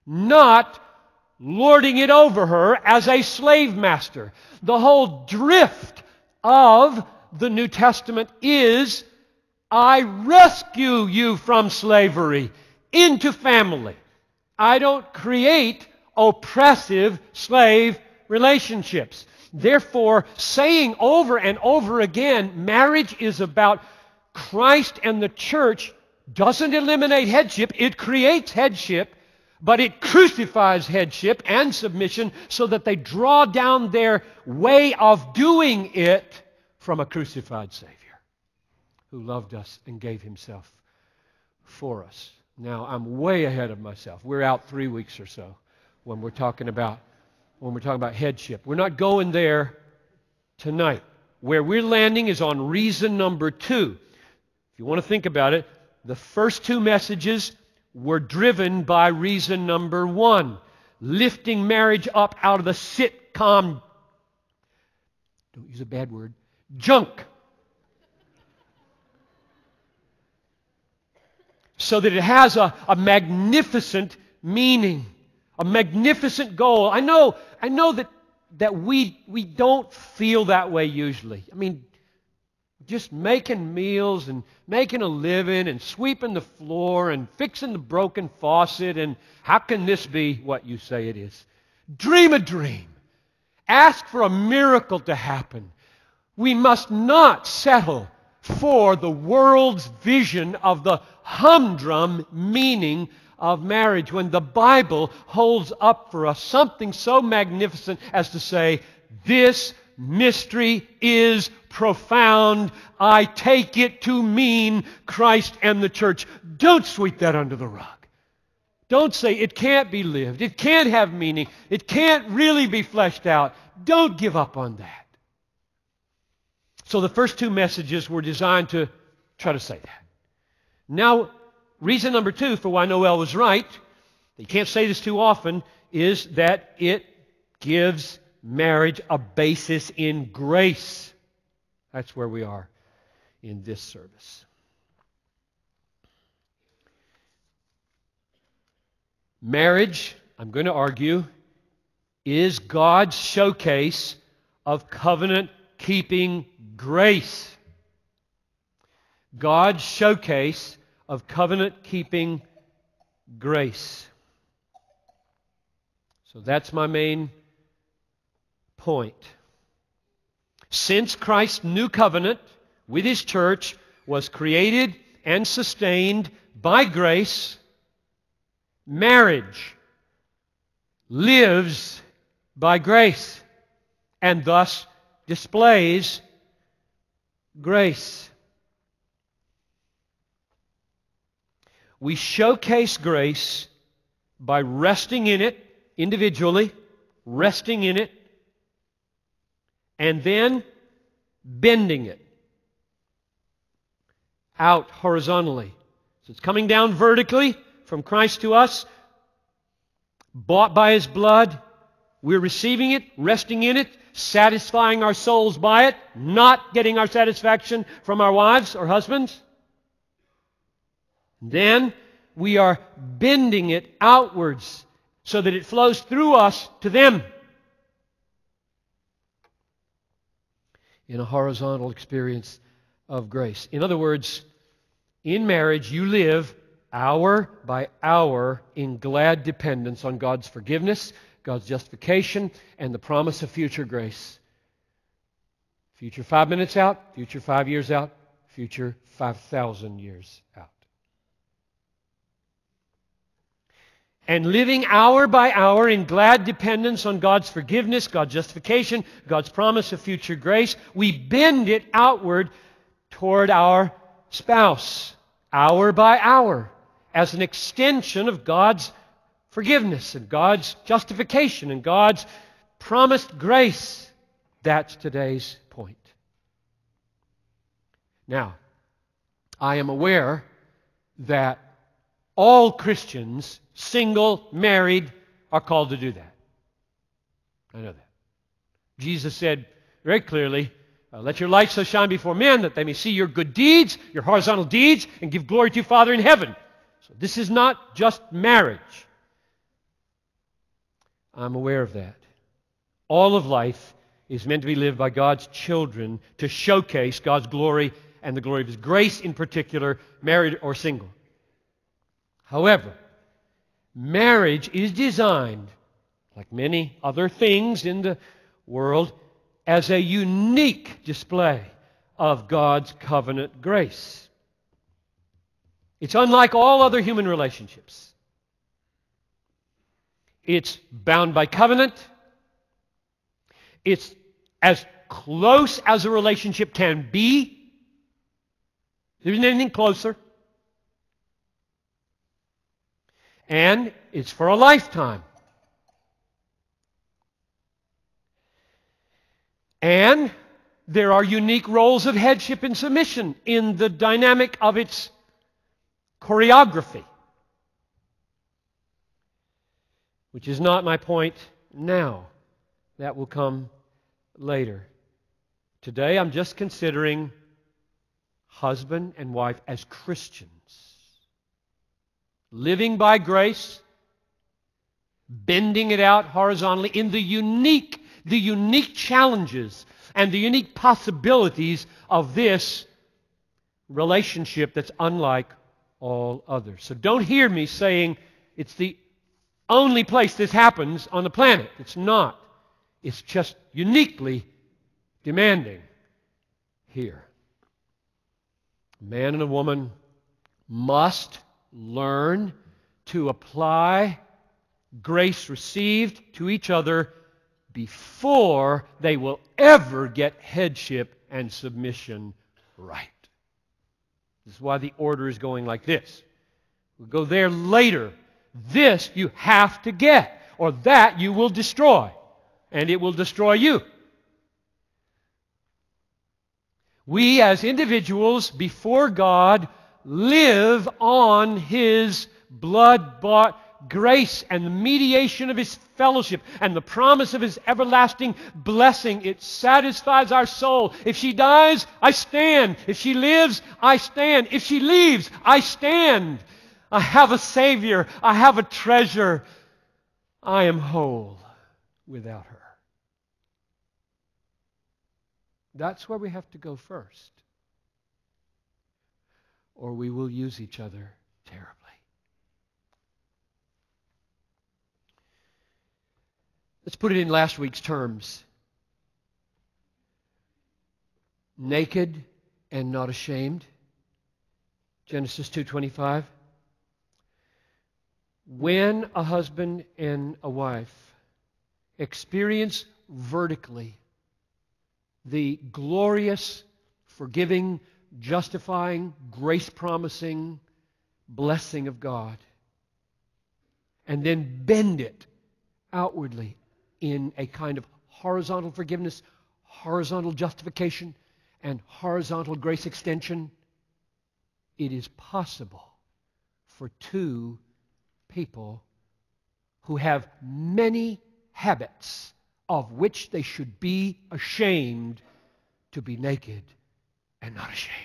not lording it over her as a slave master. The whole drift of the New Testament is, I rescue you from slavery into family. I don't create oppressive slave relationships. Therefore, saying over and over again, marriage is about Christ and the church, doesn't eliminate headship. It creates headship, but it crucifies headship and submission so that they draw down their way of doing it from a crucified Savior who loved us and gave Himself for us. Now, I'm way ahead of myself. We're out 3 weeks or so when we're talking about headship. We're not going there tonight. Where we're landing is on reason number 2. If you want to think about it, the first 2 messages were driven by reason number 1, lifting marriage up out of the sitcom, don't use a bad word, junk, so that it has a magnificent meaning, a magnificent goal. I know that we don't feel that way usually. I mean, just making meals and making a living and sweeping the floor and fixing the broken faucet, and how can this be what you say it is? Dream a dream. Ask for a miracle to happen. We must not settle for the world's vision of the humdrum meaning of marriage when the Bible holds up for us something so magnificent as to say, this mystery is profound. I take it to mean Christ and the church. Don't sweep that under the rug. Don't say it can't be lived. It can't have meaning. It can't really be fleshed out. Don't give up on that. So the first 2 messages were designed to try to say that. Now, reason number 2 for why Noel was right, you can't say this too often, is that it gives marriage a basis in grace. That's where we are in this service. Marriage, I'm going to argue, is God's showcase of covenant-keeping grace. God's showcase of covenant-keeping grace. So that's my main point. Since Christ's new covenant with His church was created and sustained by grace, marriage lives by grace and thus displays grace. We showcase grace by resting in it individually, resting in it, and then bending it out horizontally. So it's coming down vertically from Christ to us, bought by His blood. We're receiving it, resting in it, satisfying our souls by it, not getting our satisfaction from our wives or husbands. Then we are bending it outwards so that it flows through us to them in a horizontal experience of grace. In other words, in marriage you live hour by hour in glad dependence on God's forgiveness, God's justification, and the promise of future grace. Future 5 minutes out, future 5 years out, future 5,000 years out. And living hour by hour in glad dependence on God's forgiveness, God's justification, God's promise of future grace, we bend it outward toward our spouse, hour by hour, as an extension of God's forgiveness and God's justification and God's promised grace. That's today's point. Now, I am aware that all Christians, single, married, are called to do that. I know that. Jesus said very clearly, let your light so shine before men that they may see your good deeds, your horizontal deeds, and give glory to your Father in heaven. So this is not just marriage. I'm aware of that. All of life is meant to be lived by God's children to showcase God's glory and the glory of His grace in particular, married or single. However, marriage is designed, like many other things in the world, as a unique display of God's covenant grace. It's unlike all other human relationships. It's bound by covenant. It's as close as a relationship can be. There isn't anything closer. And it's for a lifetime. And there are unique roles of headship and submission in the dynamic of its choreography, which is not my point now. That will come later. Today I'm just considering husband and wife as Christians, living by grace, bending it out horizontally in the unique challenges and the unique possibilities of this relationship that's unlike all others. So don't hear me saying it's the only place this happens on the planet. It's not. It's just uniquely demanding here. A man and a woman must learn to apply grace received to each other before they will ever get headship and submission right. This is why the order is going like this. We'll go there later. This you have to get, or that you will destroy, and it will destroy you. We as individuals before God live on His blood-bought grace and the mediation of His fellowship and the promise of His everlasting blessing. It satisfies our soul. If she dies, I stand. If she lives, I stand. If she leaves, I stand. I have a Savior. I have a treasure. I am whole without her. That's where we have to go first, or we will use each other terribly. Let's put it in last week's terms. Naked and not ashamed. Genesis 2:25. When a husband and a wife experience vertically the glorious, forgiving, justifying, grace-promising blessing of God, and then bend it outwardly in a kind of horizontal forgiveness, horizontal justification, and horizontal grace extension, it is possible for two people who have many habits of which they should be ashamed to be naked and not ashamed.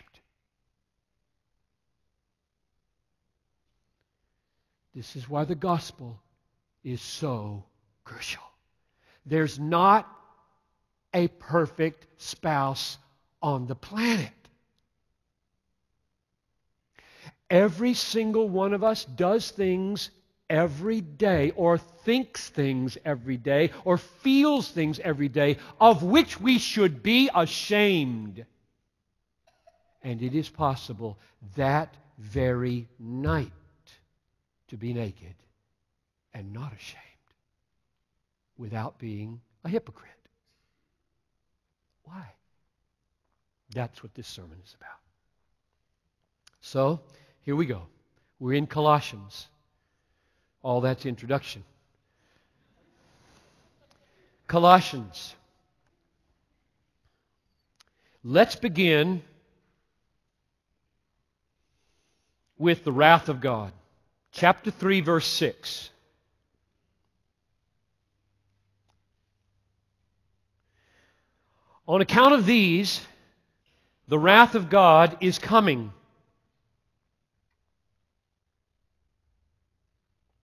This is why the gospel is so crucial. There's not a perfect spouse on the planet. Every single one of us does things every day, or thinks things every day, or feels things every day, of which we should be ashamed. And it is possible that very night to be naked and not ashamed without being a hypocrite. Why? That's what this sermon is about. So, here we go. We're in Colossians. All that's introduction. Colossians. Let's begin with the wrath of God. Chapter 3, verse 6. On account of these, the wrath of God is coming